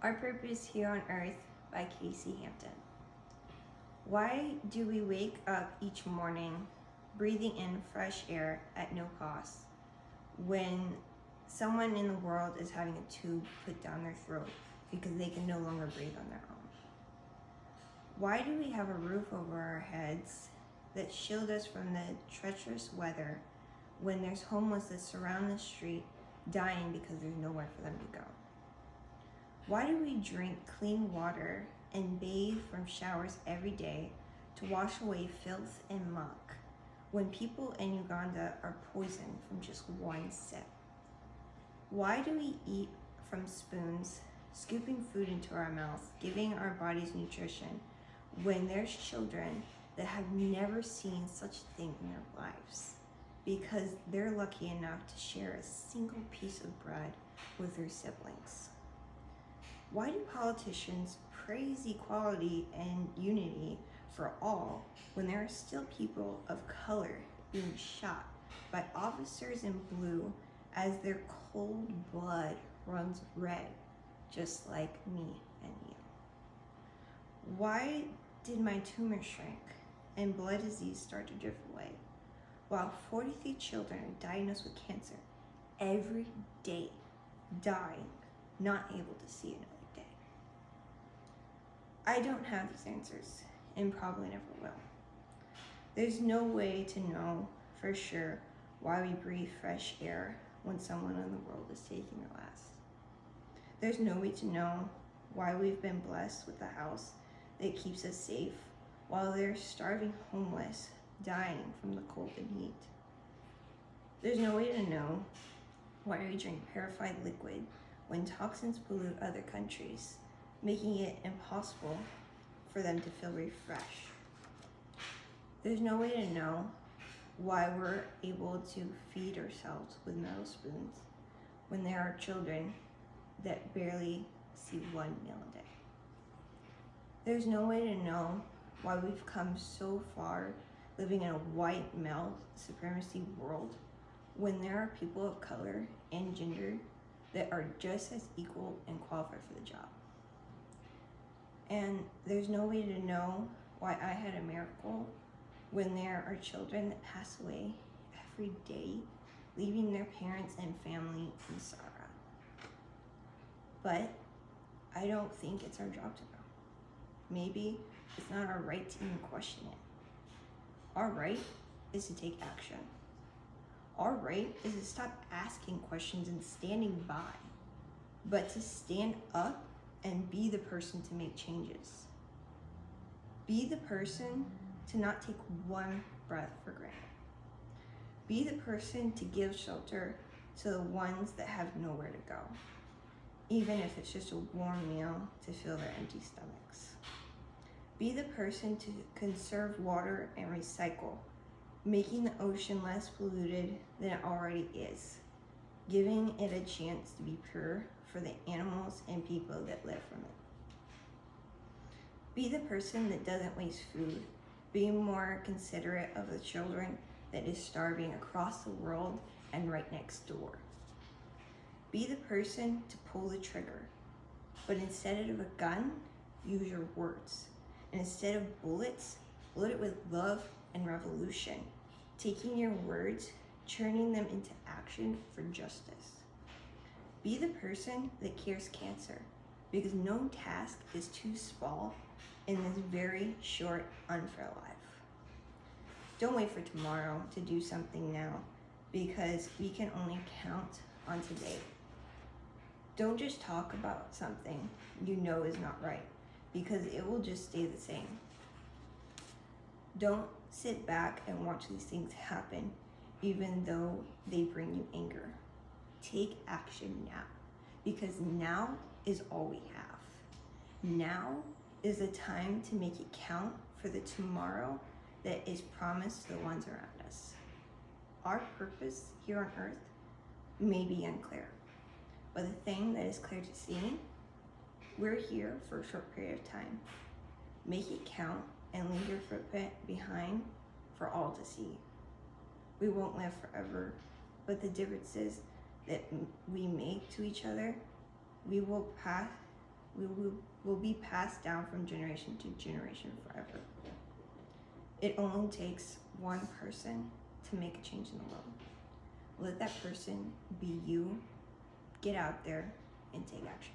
Our Purpose Here on Earth by Casey Hampton. Why do we wake up each morning breathing in fresh air at no cost when someone in the world is having a tube put down their throat because they can no longer breathe on their own? Why do we have a roof over our heads that shield us from the treacherous weather when there's homeless that surround the street dying because there's nowhere for them to go? Why do we drink clean water and bathe from showers every day to wash away filth and muck when people in Uganda are poisoned from just one sip? Why do we eat from spoons, scooping food into our mouth, giving our bodies nutrition, when there's children that have never seen such a thing in their lives because they're lucky enough to share a single piece of bread with their siblings? Why do politicians praise equality and unity for all when there are still people of color being shot by officers in blue as their cold blood runs red, just like me and you? Why did my tumor shrink and blood disease start to drift away while 43 children are diagnosed with cancer every day, dying, not able to see another day? I don't have these answers and probably never will. There's no way to know for sure why we breathe fresh air when someone in the world is taking their last. There's no way to know why we've been blessed with a house that keeps us safe while there's starving homeless dying from the cold and heat. There's no way to know why we drink purified liquid when toxins pollute other countries, making it impossible for them to feel refreshed. There's no way to know why we're able to feed ourselves with metal spoons when there are children that barely see one meal a day. There's no way to know why we've come so far living in a white male supremacy world when there are people of color and gender that are just as equal and qualified for the job. And there's no way to know why I had a miracle when there are children that pass away every day, leaving their parents and family in sorrow. But I don't think it's our job to know. Maybe it's not our right to even question it. Our right is to take action. Our right is to stop asking questions and standing by, but to stand up and be the person to make changes. Be the person to not take one breath for granted. Be the person to give shelter to the ones that have nowhere to go, even if it's just a warm meal to fill their empty stomachs. Be the person to conserve water and recycle, making the ocean less polluted than it already is, giving it a chance to be pure for the animals and people that live from it. Be the person that doesn't waste food, being more considerate of the children that is starving across the world and right next door. Be the person to pull the trigger, but instead of a gun, use your words. And instead of bullets, bullet it with love and revolution, taking your words, turning them into action for justice. Be the person that cures cancer, because no task is too small in this very short, unfair life. Don't wait for tomorrow to do something now, because we can only count on today. Don't just talk about something you know is not right, because it will just stay the same. Don't sit back and watch these things happen, even though they bring you anger. Take action now, because now is all we have. Now is the time to make it count for the tomorrow that is promised to the ones around us. Our purpose here on earth may be unclear, but the thing that is clear to see, we're here for a short period of time. Make it count and leave your footprint behind for all to see. We won't live forever, but the differences that we make to each other, we will pass will be passed down from generation to generation forever. It only takes one person to make a change in the world. Let that person be you. Get out there and take action.